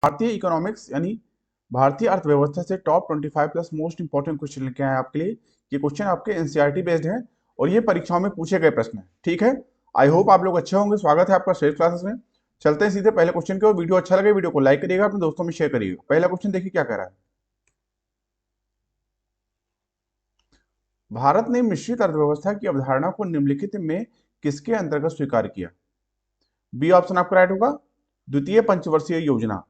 भारतीय इकोनॉमिक्स यानी भारतीय अर्थव्यवस्था से top 25 plus most important question लेके आए आपके लिए। ये क्वेश्चन आपके एनसीईआरटी बेस्ड हैं और ये परीक्षाओं में पूछे गए प्रश्न हैं। ठीक है, आई होप आप लोग अच्छे होंगे। स्वागत है आपका श्रेष्ठ क्लासेस में। चलते हैं सीधे पहले क्वेश्चन के। वीडियो अच्छा लगे वीडियो को लाइक करिएगा, अपने दोस्तों में शेयर करिएगा। पहला क्वेश्चन देखिए क्या कह रहा है। भारत ने मिश्रित अर्थव्यवस्था की अवधारणा को निम्नलिखित में किसके अंतर्गत स्वीकार किया? बी ऑप्शन आपका राइट होगा, द्वितीय पंचवर्षीय योजना।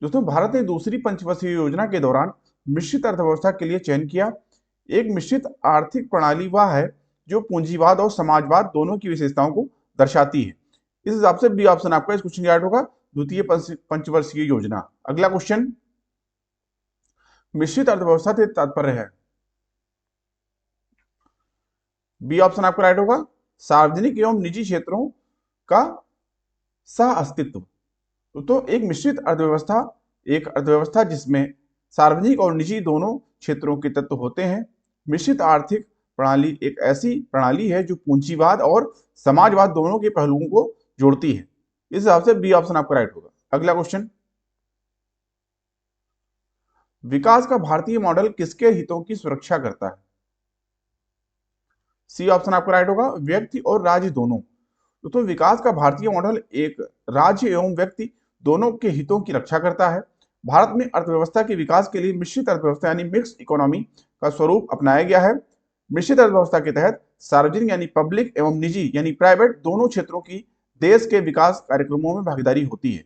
दोस्तों, भारत ने दूसरी पंचवर्षीय योजना के दौरान मिश्रित अर्थव्यवस्था के लिए चयन किया। एक मिश्रित आर्थिक प्रणाली वह है जो पूंजीवाद और समाजवाद दोनों की विशेषताओं को दर्शाती है। इस हिसाब से बी ऑप्शन आपका इस क्वेश्चन का राइट होगा, द्वितीय पंचवर्षीय योजना। अगला क्वेश्चन, मिश्रित अर्थव्यवस्था से तात्पर्य है। बी ऑप्शन आपका राइट होगा, सार्वजनिक एवं निजी क्षेत्रों का सह अस्तित्व। तो एक मिश्रित अर्थव्यवस्था एक अर्थव्यवस्था जिसमें सार्वजनिक और निजी दोनों क्षेत्रों के तत्व होते हैं। मिश्रित आर्थिक प्रणाली एक ऐसी प्रणाली है जो पूंजीवाद और समाजवाद दोनों के पहलुओं को जोड़ती है। इस हिसाब से बी ऑप्शन आपका राइट होगा। अगला क्वेश्चन, विकास का भारतीय मॉडल किसके हितों की सुरक्षा करता है? सी ऑप्शन आपका राइट होगा, व्यक्ति और राज्य दोनों। तो विकास का भारतीय मॉडल एक राज्य एवं व्यक्ति दोनों के हितों की रक्षा करता है। भारत में अर्थव्यवस्था के विकास के लिए मिश्रित अर्थव्यवस्था यानी मिक्स्ड इकोनॉमी का स्वरूप अपनाया गया है। मिश्रित अर्थव्यवस्था के तहत सार्वजनिक यानी पब्लिक एवं निजी यानी प्राइवेट दोनों क्षेत्रों की देश के विकास कार्यक्रमों में भागीदारी होती है।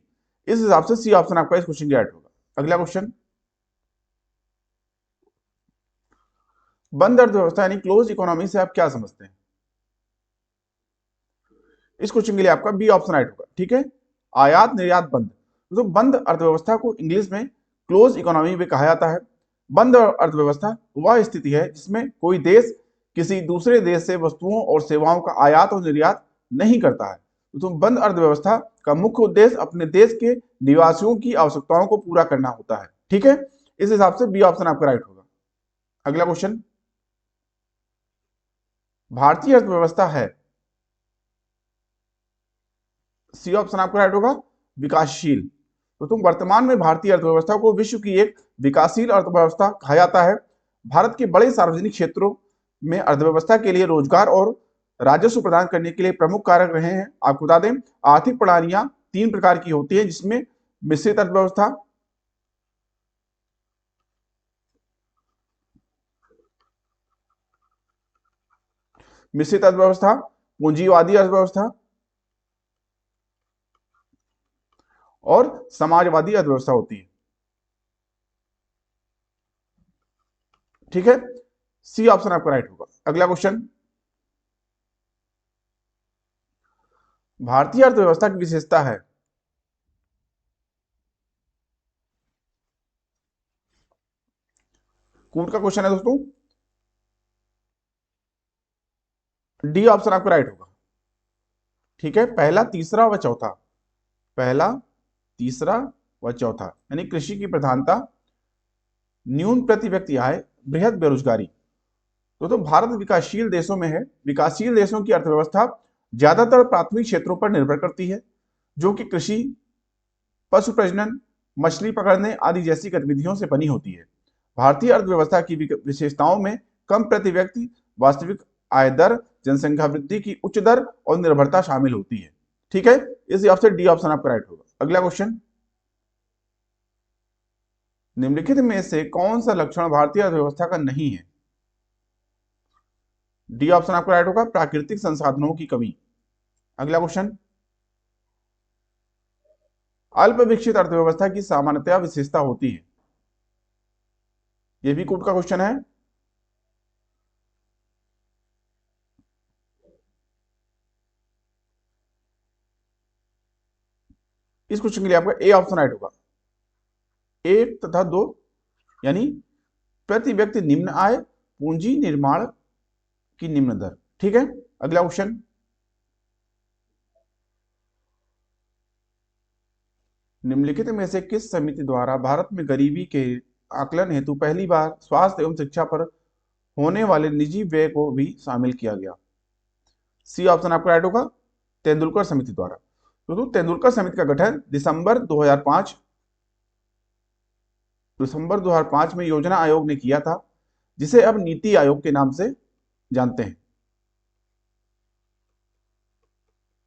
इस हिसाब से सी ऑप्शन आपका इस क्वेश्चन का राइट होगा। अगला क्वेश्चन, बंद अर्थव्यवस्था यानी क्लोज इकोनॉमी से आप क्या समझते हैं? इस क्वेश्चन के लिए आपका बी ऑप्शन राइट होगा। ठीक है, आयात निर्यात बंद। तो बंद अर्थव्यवस्था को इंग्लिश में क्लोज इकोनॉमी भी कहा जाता है। बंद अर्थव्यवस्था वह स्थिति है जिसमें कोई देश किसी दूसरे देश से वस्तुओं और सेवाओं का आयात और निर्यात नहीं करता है। तो बंद अर्थव्यवस्था का मुख्य उद्देश्य अपने देश के निवासियों की आवश्यकताओं को पूरा करना होता है। ठीक है, इस हिसाब से बी ऑप्शन आपका राइट होगा। अगला क्वेश्चन, भारतीय अर्थव्यवस्था है। सी ऑप्शन आपका राइट होगा, विकासशील। तो तुम वर्तमान में भारतीय अर्थव्यवस्था को विश्व की एक विकासशील अर्थव्यवस्था कहा जाता है। भारत के बड़े सार्वजनिक क्षेत्रों में अर्थव्यवस्था के लिए रोजगार और राजस्व प्रदान करने के लिए प्रमुख कारक रहे हैं। आपको बता दें, आर्थिक प्रणालियां तीन प्रकार की होती है, जिसमें मिश्रित अर्थव्यवस्था, पूंजीवादी अर्थव्यवस्था और समाजवादी अर्थव्यवस्था होती है। ठीक है, सी ऑप्शन आपका राइट होगा। अगला क्वेश्चन, भारतीय अर्थव्यवस्था की विशेषता है। कौन का क्वेश्चन है दोस्तों? डी ऑप्शन आपका राइट होगा। ठीक है, पहला तीसरा व चौथा, पहला तीसरा व चौथा यानी कृषि की प्रधानता, न्यून प्रति व्यक्ति आय, बृहद बेरोजगारी। तो भारत विकासशील देशों में है। विकासशील देशों की अर्थव्यवस्था ज्यादातर प्राथमिक क्षेत्रों पर निर्भर करती है, जो कि कृषि, पशु प्रजनन, मछली पकड़ने आदि जैसी गतिविधियों से बनी होती है। भारतीय अर्थव्यवस्था की विशेषताओं में कम प्रति व्यक्ति वास्तविक आय दर, जनसंख्या वृद्धि की उच्च दर और निर्भरता शामिल होती है। ठीक है, इस हिसाब से डी ऑप्शन आपका राइट होगा। अगला क्वेश्चन, निम्नलिखित में से कौन सा लक्षण भारतीय अर्थव्यवस्था का नहीं है? डी ऑप्शन आपका राइट होगा, प्राकृतिक संसाधनों की कमी। अगला क्वेश्चन, अल्प विकसित अर्थव्यवस्था की सामान्यतया विशेषता होती है। यह भी कोर्ट का क्वेश्चन है। इस क्वेश्चन के लिए आपका ए ऑप्शन राइट होगा। एक तथा दो यानी प्रति व्यक्ति निम्न आय, पूंजी निर्माण की निम्न दर। ठीक है, अगला क्वेश्चन, निम्नलिखित में से किस समिति द्वारा भारत में गरीबी के आकलन हेतु पहली बार स्वास्थ्य एवं शिक्षा पर होने वाले निजी व्यय को भी शामिल किया गया? सी ऑप्शन आपका राइट होगा, तेंदुलकर समिति द्वारा। तो तेंदुलकर समिति का गठन दिसंबर 2005 दिसंबर 2005 में योजना आयोग ने किया था, जिसे अब नीति आयोग के नाम से जानते हैं।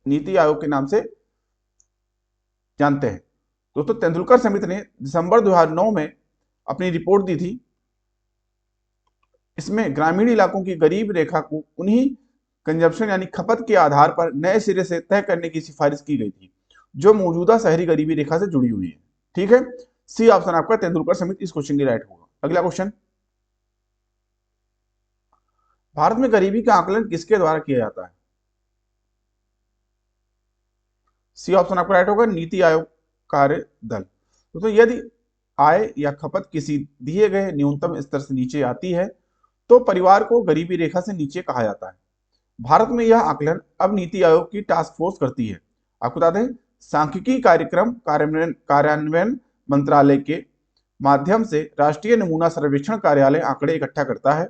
नीति आयोग के नाम से जानते हैं। दोस्तों, तेंदुलकर समिति ने दिसंबर 2009 में अपनी रिपोर्ट दी थी। इसमें ग्रामीण इलाकों की गरीब रेखा को उन्हीं कंजप्शन यानी खपत के आधार पर नए सिरे से तय करने की सिफारिश की गई थी, जो मौजूदा शहरी गरीबी रेखा से जुड़ी हुई है। ठीक है, सी ऑप्शन आपका तेंदुलकर समिति इस क्वेश्चन की राइट होगा। अगला क्वेश्चन, भारत में गरीबी का आकलन किसके द्वारा किया जाता है? सी ऑप्शन आपका राइट होगा, नीति आयोग कार्य दल। तो यदि आय या खपत किसी दिए गए न्यूनतम स्तर से नीचे आती है तो परिवार को गरीबी रेखा से नीचे कहा जाता है। भारत में यह आकलन अब नीति आयोग की टास्क फोर्स करती है। आपको बता दें, सांख्यिकी कार्यक्रम कार्यान्वयन मंत्रालय के माध्यम से राष्ट्रीय नमूना सर्वेक्षण कार्यालय आंकड़े इकट्ठा करता है।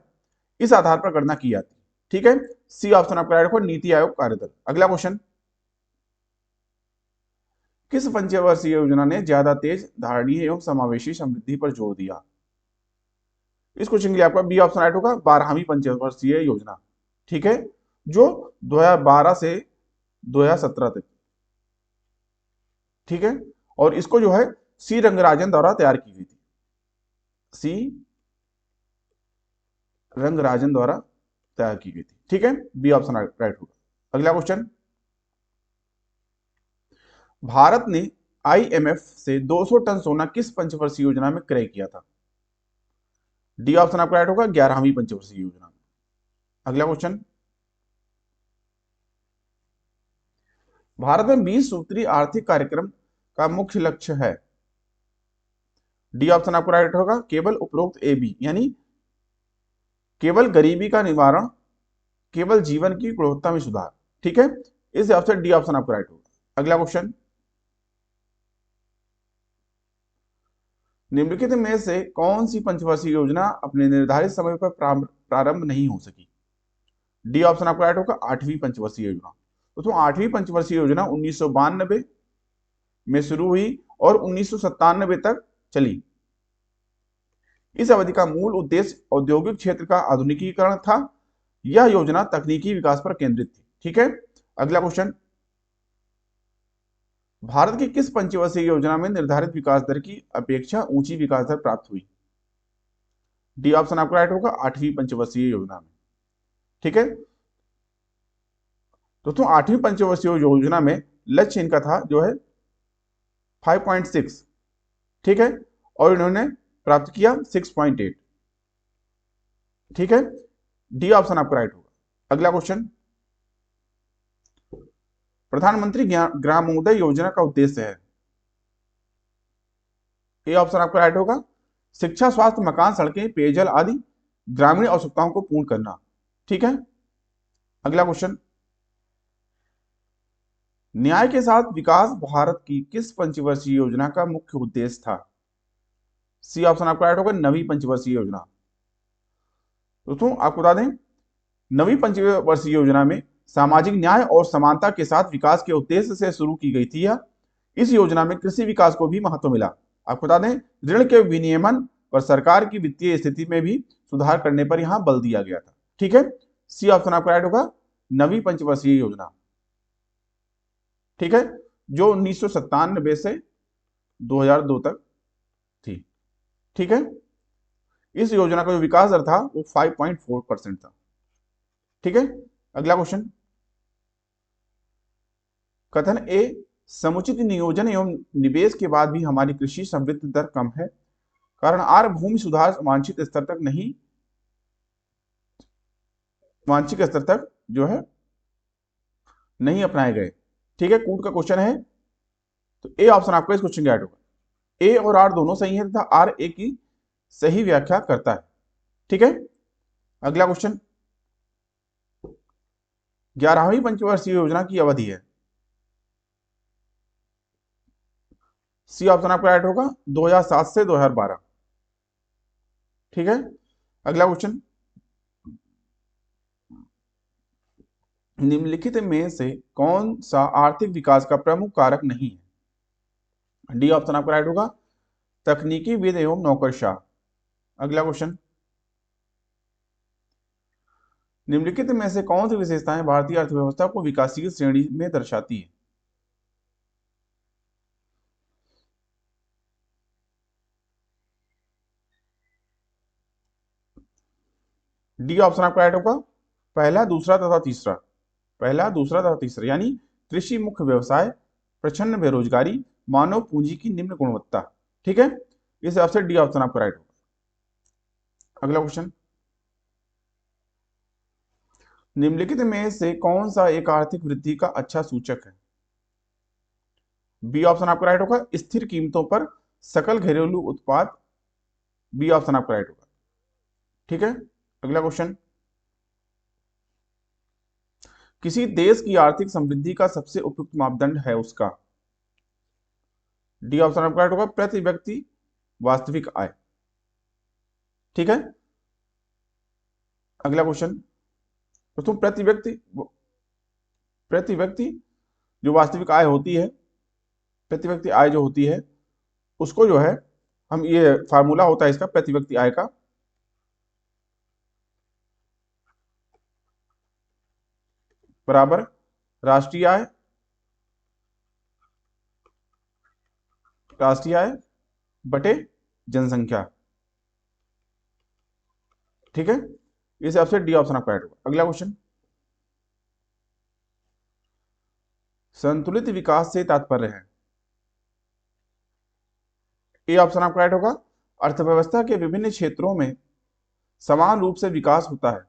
इस आधार पर गणना की जाती है। ठीक है, सी ऑप्शन आपका राइट होगा, नीति आयोग कार्यदल। अगला क्वेश्चन, किस पंचवर्षीय योजना ने ज्यादा तेज धारणीय एवं समावेशी समृद्धि पर जोर दिया? इस क्वेश्चन के लिए आपका बी ऑप्शन राइट होगा, 12वीं पंचवर्षीय योजना। ठीक है, जो 2012 से 2017 तक। ठीक है, और इसको जो है सी रंगराजन द्वारा तैयार की गई थी। सी रंगराजन द्वारा तैयार की गई थी। ठीक है, बी ऑप्शन राइट होगा। अगला क्वेश्चन, भारत ने आईएमएफ से 200 टन सोना किस पंचवर्षीय योजना में क्रय किया था? डी ऑप्शन आपका राइट होगा, 11वीं पंचवर्षीय योजना में। अगला क्वेश्चन, भारत में 20 सूत्री आर्थिक कार्यक्रम का मुख्य लक्ष्य है? डी ऑप्शन आपको राइट होगा, केवल उपरोक्त ए बी, यानी केवल गरीबी का निवारण, केवल जीवन की गुणवत्ता में सुधार। ठीक है, इस ऑप्शन डी ऑप्शन आपको राइट होगा। अगला क्वेश्चन, निम्नलिखित में से कौन सी पंचवर्षीय योजना अपने निर्धारित समय पर प्रारंभ नहीं हो सकी? डी ऑप्शन आपको राइट होगा, 8वीं पंचवर्षीय योजना। तो 8वीं पंचवर्षीय योजना 1992 में शुरू हुई और 1997 तक चली। इस अवधि का मूल उद्देश्य औद्योगिक क्षेत्र का आधुनिकीकरण था। यह योजना तकनीकी विकास पर केंद्रित थी। ठीक है, अगला क्वेश्चन, भारत की किस पंचवर्षीय योजना में निर्धारित विकास दर की अपेक्षा ऊंची विकास दर प्राप्त हुई? डी ऑप्शन आपका राइट होगा, 8वीं पंचवर्षीय योजना में। ठीक है, दोस्तों 8वीं पंचवर्षीय योजना में लक्ष्य इनका था जो है 5.6। ठीक है, और इन्होंने प्राप्त किया 6.8। ठीक है, डी ऑप्शन आपका राइट होगा। अगला क्वेश्चन, प्रधानमंत्री ग्रामोदय योजना का उद्देश्य है? ए ऑप्शन आपका राइट होगा, शिक्षा, स्वास्थ्य, मकान, सड़कें, पेयजल आदि ग्रामीण आवश्यकताओं को पूर्ण करना। ठीक है, अगला क्वेश्चन, न्याय के साथ विकास भारत की किस पंचवर्षीय योजना का मुख्य उद्देश्य था? सी ऑप्शन आपका राइट होगा, 9वीं पंचवर्षीय योजना। दोस्तों आपको बता दें, 9वीं पंचवर्षीय योजना में सामाजिक न्याय और समानता के साथ विकास के उद्देश्य से शुरू की गई थी। इस योजना में कृषि विकास को भी महत्व मिला। आपको बता दें, ऋण के विनियमन पर सरकार की वित्तीय स्थिति में भी सुधार करने पर यहां बल दिया गया था। ठीक है, सी ऑप्शन आपका राइट होगा, 9वीं पंचवर्षीय योजना। ठीक है, जो 1997 से 2002 तक थी। ठीक है, इस योजना का जो विकास दर था वो 5.4% था। ठीक है, अगला क्वेश्चन, कथन ए, समुचित नियोजन एवं निवेश के बाद भी हमारी कृषि समृद्धि दर कम है, कारण आर भूमि सुधार वांछित स्तर तक जो है नहीं अपनाए गए। ठीक है, कूट का क्वेश्चन है, तो ए ऑप्शन आपका इस क्वेश्चन का राइट होगा। ए और आर दोनों सही है तथा आर ए की सही व्याख्या करता है। ठीक है, अगला क्वेश्चन, 11वीं पंचवर्षीय योजना की अवधि है? सी ऑप्शन आपका राइट होगा, 2007 से 2012। ठीक है, अगला क्वेश्चन, निम्नलिखित में से कौन सा आर्थिक विकास का प्रमुख कारक नहीं है? डी ऑप्शन आपका राइट होगा, तकनीकी विद एवं नौकरशाह। अगला क्वेश्चन, निम्नलिखित में से कौन सी विशेषताएं भारतीय अर्थव्यवस्था को विकासशील श्रेणी में दर्शाती है? डी ऑप्शन आपका राइट होगा, पहला, दूसरा तथा तीसरा। पहला, दूसरा तथा तीसरा, यानी कृषि मुख्य व्यवसाय, प्रचंड बेरोजगारी, मानव पूंजी की निम्न गुणवत्ता। ठीक है, इस हिसाब से डी ऑप्शन आपका राइट होगा। अगला क्वेश्चन, निम्नलिखित में से कौन सा एक आर्थिक वृद्धि का अच्छा सूचक है? बी ऑप्शन आपका राइट होगा, स्थिर कीमतों पर सकल घरेलू उत्पाद। बी ऑप्शन आपका राइट होगा। ठीक है, अगला क्वेश्चन, किसी देश की आर्थिक समृद्धि का सबसे उपयुक्त मापदंड है उसका? डी ऑप्शन आपका राइट होगा, प्रति व्यक्ति वास्तविक आय। ठीक है, अगला क्वेश्चन, दोस्तों प्रति व्यक्ति जो वास्तविक आय होती है, प्रति व्यक्ति आय जो होती है उसको जो है हम, ये फार्मूला होता है इसका प्रति व्यक्ति आय का, बराबर राष्ट्रीय आय बटे जनसंख्या। ठीक है, इस हिसाब से डी ऑप्शन आपका राइट होगा। अगला क्वेश्चन, संतुलित विकास से तात्पर्य है? ए ऑप्शन आपका राइट होगा, अर्थव्यवस्था के विभिन्न क्षेत्रों में समान रूप से विकास होता है।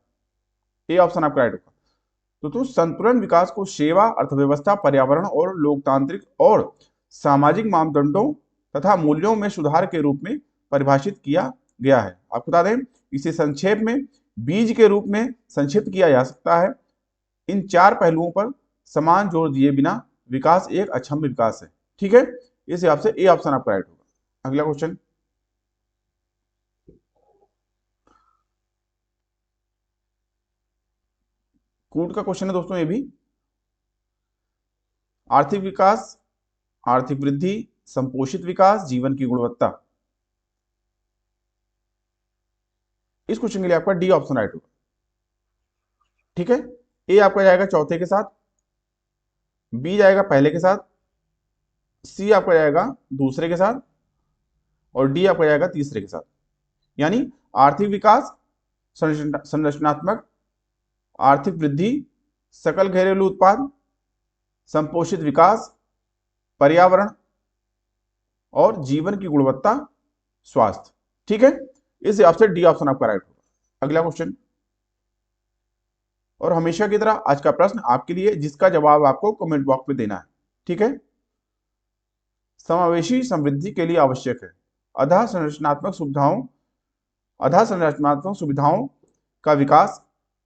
ए ऑप्शन आपका राइट होगा। तो संतुलन विकास को सेवा, अर्थव्यवस्था, पर्यावरण और लोकतांत्रिक और सामाजिक मापदंडों तथा मूल्यों में सुधार के रूप में परिभाषित किया गया है। आपको बता दें, इसे संक्षेप में बीज के रूप में संक्षिप्त किया जा सकता है। इन चार पहलुओं पर समान जोर दिए बिना विकास एक अक्षम्य विकास है। ठीक है, इस हिसाब से ए ऑप्शन आपका राइट होगा। अगला क्वेश्चन, कूट का क्वेश्चन है दोस्तों ये भी। आर्थिक विकास, आर्थिक वृद्धि, संपोषित विकास, जीवन की गुणवत्ता। इस क्वेश्चन के लिए आपका डी ऑप्शन राइट होगा। ठीक है, ए आपका जाएगा चौथे के साथ, बी जाएगा पहले के साथ, सी आपका जाएगा दूसरे के साथ और डी आपका जाएगा तीसरे के साथ। यानी आर्थिक विकास, संरचनात्मक, आर्थिक वृद्धि, सकल घरेलू उत्पाद, संपोषित विकास, पर्यावरण और जीवन की गुणवत्ता, स्वास्थ्य। ठीक है, इस हिसाब से डी ऑप्शन आपका राइट होगा। अगला क्वेश्चन, और हमेशा की तरह आज का प्रश्न आपके लिए, जिसका जवाब आपको कमेंट बॉक्स में देना है। ठीक है, समावेशी समृद्धि के लिए आवश्यक है अधः संरचनात्मक सुविधाओं का विकास,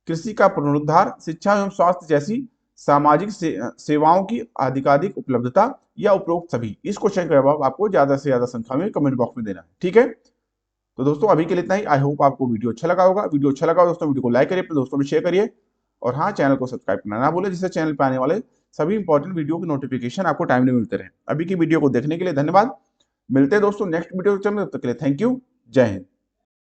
कृषि का पुनरुद्धार, शिक्षा एवं स्वास्थ्य जैसी सामाजिक सेवाओं की अधिकाधिक उपलब्धता या उपरोक्त सभी। इस क्वेश्चन का जवाब आपको ज्यादा से ज्यादा संख्या में कमेंट बॉक्स में देना है। ठीक है, तो दोस्तों अभी के लिए इतना ही। आई होप आपको वीडियो अच्छा लगा होगा। वीडियो अच्छा लगा दोस्तों, वीडियो को लाइक करिए, अपने दोस्तों में शेयर करिए और हाँ, चैनल को सब्सक्राइब करना ना भूलें, जिससे चैनल पर आने वाले सभी इंपॉर्टेंट वीडियो की नोटिफिकेशन आपको टाइमली मिलते रहे। अभी की वीडियो को देखने के लिए धन्यवाद। मिलते हैं दोस्तों नेक्स्ट वीडियो, तब तक के लिए थैंक यू। जय हिंद।